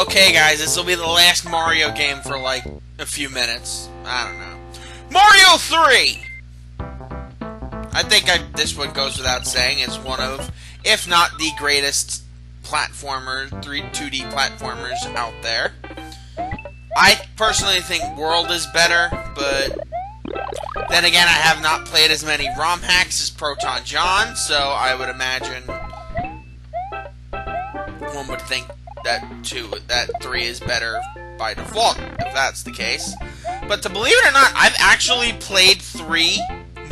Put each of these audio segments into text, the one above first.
Okay, guys, this will be the last Mario game for like a few minutes. I don't know. Mario 3! I think this one goes without saying. It's one of, if not the greatest platformer, 2D platformers out there. I personally think World is better, but then again, I have not played as many ROM hacks as Proton John, so I would imagine one would think that 3 is better by default, if that's the case. But to believe it or not, I've actually played 3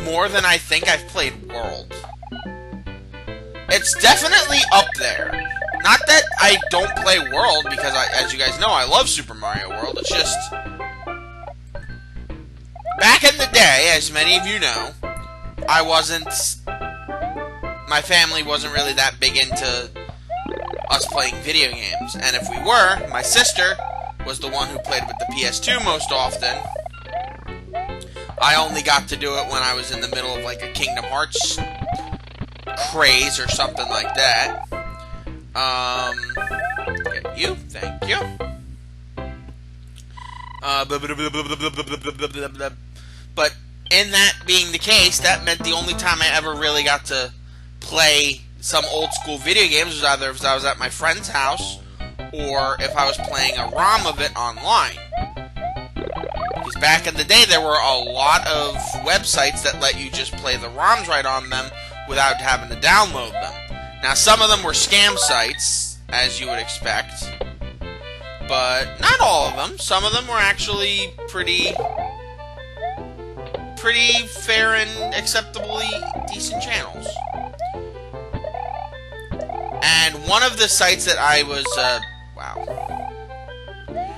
more than I think I've played World. It's definitely up there. Not that I don't play World, because as you guys know, I love Super Mario World. It's just, back in the day, as many of you know, my family wasn't really that big into us playing video games. And if we were, my sister was the one who played with the PS2 most often. I only got to do it when I was in the middle of like a Kingdom Hearts craze or something like that. Get you, thank you. But in that being the case, that meant the only time I ever really got to play some old school video games was either if I was at my friend's house or if I was playing a ROM of it online. Because back in the day, there were a lot of websites that let you just play the ROMs right on them without having to download them. Now, some of them were scam sites, as you would expect, but not all of them. Some of them were actually pretty fair and acceptably decent channels. And one of the sites that I was,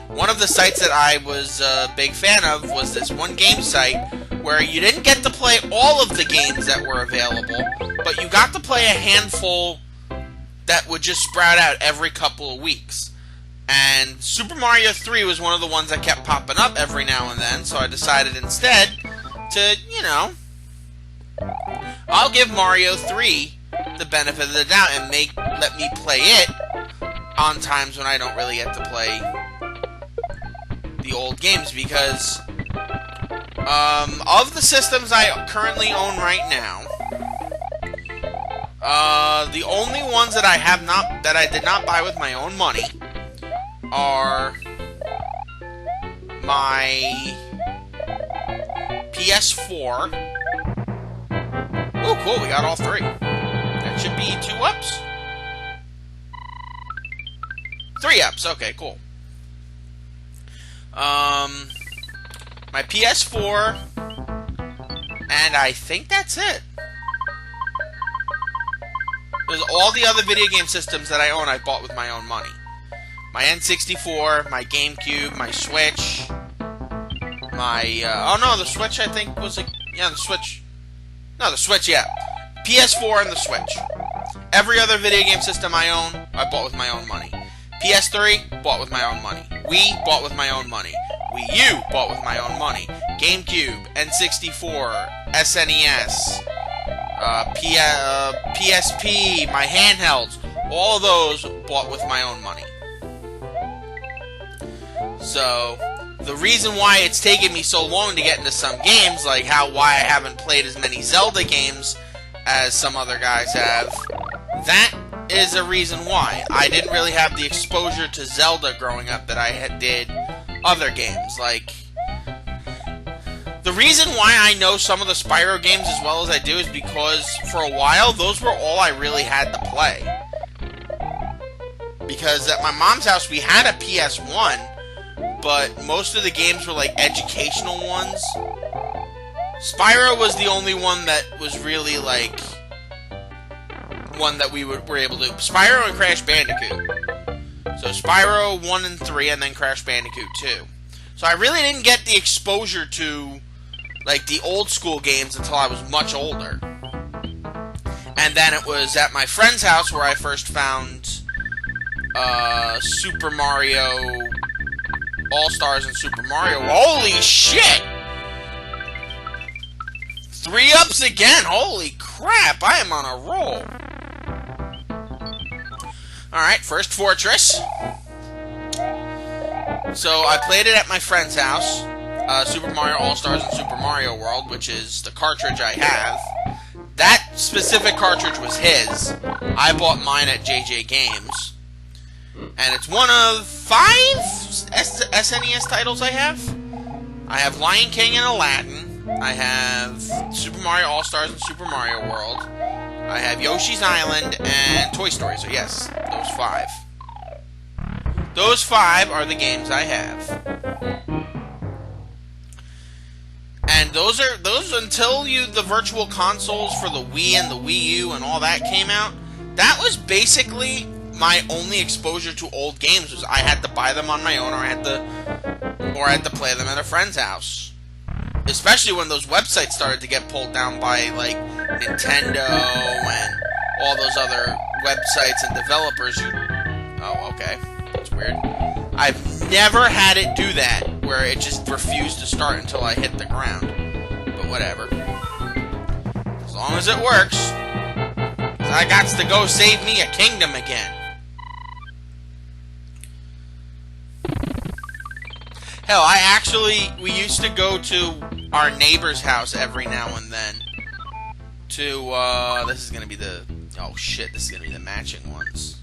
one of the sites that I was a big fan of was this one game site where you didn't get to play all of the games that were available, but you got to play a handful that would just sprout out every couple of weeks. And Super Mario 3 was one of the ones that kept popping up every now and then, so I decided instead to, you know, I'll give Mario 3 the benefit of the doubt and let me play it on times when I don't really get to play the old games, because of the systems I currently own right now, the only ones that I did not buy with my own money are my PS4. Oh, cool, we got all 3. That should be 2 ups? 3 ups, okay, cool. My PS4, and I think that's it. Because all the other video game systems that I own, I bought with my own money. My N64, my GameCube, my Switch, my, oh no, the Switch I think was yeah, the Switch. No, the Switch, yeah. PS4 and the Switch. Every other video game system I own, I bought with my own money. PS3, bought with my own money. Wii, bought with my own money. Wii U, bought with my own money. GameCube, N64, SNES, PSP, my handhelds, all of those bought with my own money. So, the reason why it's taken me so long to get into some games, like why I haven't played as many Zelda games as some other guys have, that is a reason why. I didn't really have the exposure to Zelda growing up that I did other games. Like, the reason why I know some of the Spyro games as well as I do is because for a while, those were all I really had to play. Because at my mom's house, we had a PS1, but most of the games were like educational ones. Spyro was the only one that was really like one that we were able to. Spyro and Crash Bandicoot. So Spyro 1 and 3, and then Crash Bandicoot 2. So I really didn't get the exposure to like the old school games until I was much older. And then it was at my friend's house where I first found Super Mario All-Stars and Super Mario. Holy shit! 3 ups again! Holy crap! I am on a roll. Alright, first fortress. So I played it at my friend's house, Super Mario All-Stars and Super Mario World, which is the cartridge I have. That specific cartridge was his. I bought mine at JJ Games. And it's one of 5 SNES titles I have. I have Lion King and Aladdin. I have Super Mario All-Stars and Super Mario World. I have Yoshi's Island and Toy Story. So yes, those 5. Those 5 are the games I have. And those until the virtual consoles for the Wii and the Wii U and all that came out, that was basically my only exposure to old games. Was I had to buy them on my own, or I had to play them at a friend's house. Especially when those websites started to get pulled down by like Nintendo and all those other websites and developers. Oh, okay, that's weird. I've never had it do that, where it just refused to start until I hit the ground. But whatever. As long as it works. 'Cause I got to go save me a kingdom again. Hell, we used to go to our neighbor's house every now and then. This is gonna be the, oh shit, this is gonna be the matching ones.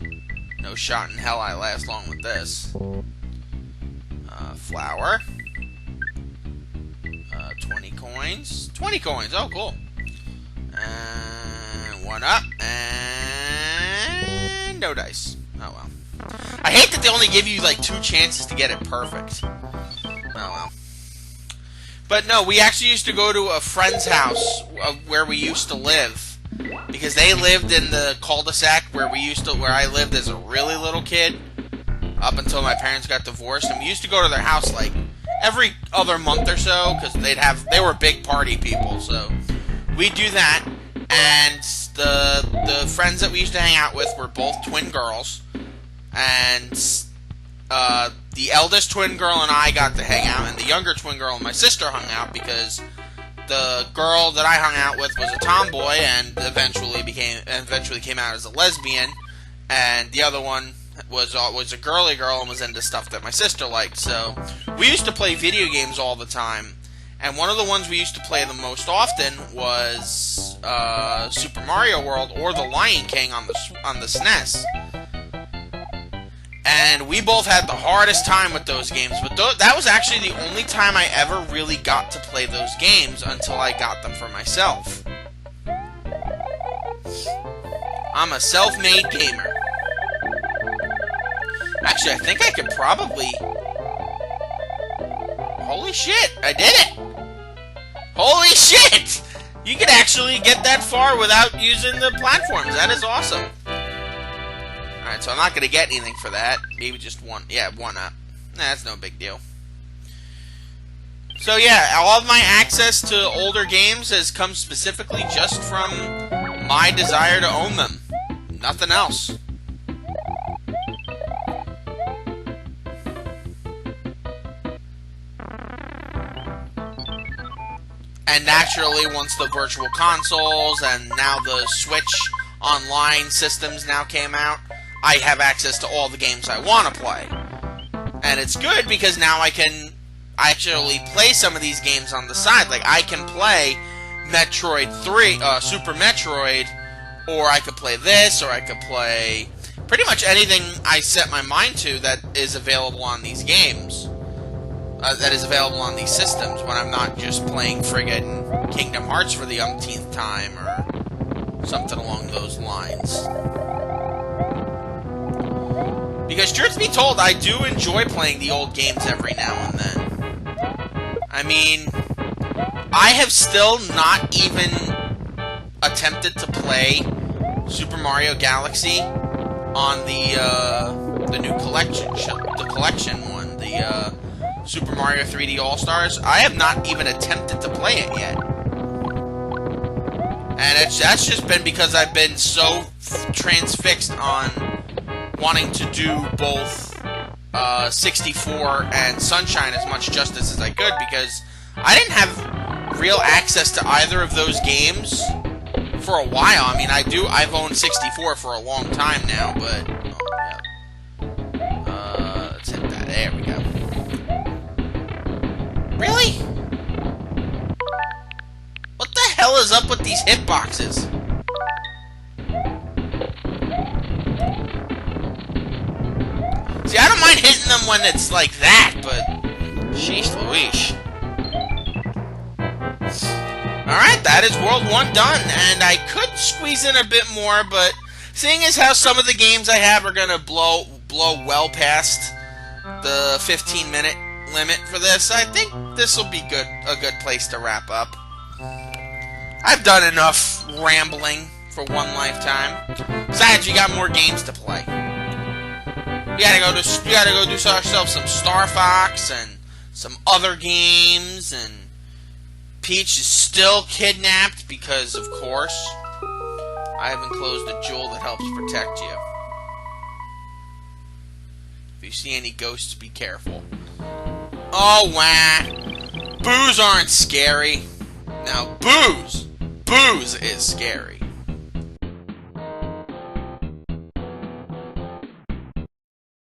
No shot in hell I last long with this. Flower. 20 coins. 20 coins, oh cool. And 1 up, and no dice. Oh well. I hate that they only give you like 2 chances to get it perfect. Oh well. But no, we actually used to go to a friend's house where we used to live. Because they lived in the cul-de-sac where I lived as a really little kid, up until my parents got divorced, and we used to go to their house like every other month or so, because they were big party people, so we'd do that. And the friends that we used to hang out with were both twin girls, and the eldest twin girl and I got to hang out, and the younger twin girl and my sister hung out, because the girl that I hung out with was a tomboy and eventually came out as a lesbian, and the other one was a girly girl and was into stuff that my sister liked. So we used to play video games all the time, and one of the ones we used to play the most often was Super Mario World or the Lion King on the SNES. And we both had the hardest time with those games, but that was actually the only time I ever really got to play those games until I got them for myself. I'm a self-made gamer. Actually, I think I could probably... Holy shit, I did it! Holy shit! You could actually get that far without using the platforms. That is awesome. Alright, so I'm not going to get anything for that. Maybe just 1. Yeah, 1 up. Nah, that's no big deal. So yeah, all of my access to older games has come specifically just from my desire to own them. Nothing else. And naturally, once the virtual consoles and now the Switch online systems now came out, I have access to all the games I want to play. And it's good because now I can actually play some of these games on the side. Like, I can play Metroid 3, Super Metroid, or I could play this, or I could play pretty much anything I set my mind to that is available on these games. That is available on these systems when I'm not just playing friggin' Kingdom Hearts for the umpteenth time, or something along those lines. Because, truth be told, I do enjoy playing the old games every now and then. I mean, I have still not even attempted to play Super Mario Galaxy on the new collection, one, the Super Mario 3D All-Stars. I have not even attempted to play it yet. And that's just been because I've been so transfixed on wanting to do both 64 and Sunshine as much justice as I could, because I didn't have real access to either of those games for a while. I mean, I've owned 64 for a long time now, but... Oh, yeah. Let's hit that. There we go. Really? What the hell is up with these hitboxes? See, I don't mind hitting them when it's like that, but... Sheesh Louise. Alright, that is World 1 done, and I could squeeze in a bit more, but seeing as how some of the games I have are gonna blow well past the 15-minute limit for this, I think this will be a good place to wrap up. I've done enough rambling for one lifetime. Besides, you got more games to play. You gotta go do yourself some Star Fox and some other games, and Peach is still kidnapped because, of course, I have enclosed a jewel that helps protect you. If you see any ghosts, be careful. Oh, wah! Boos aren't scary. Now, Booze is scary.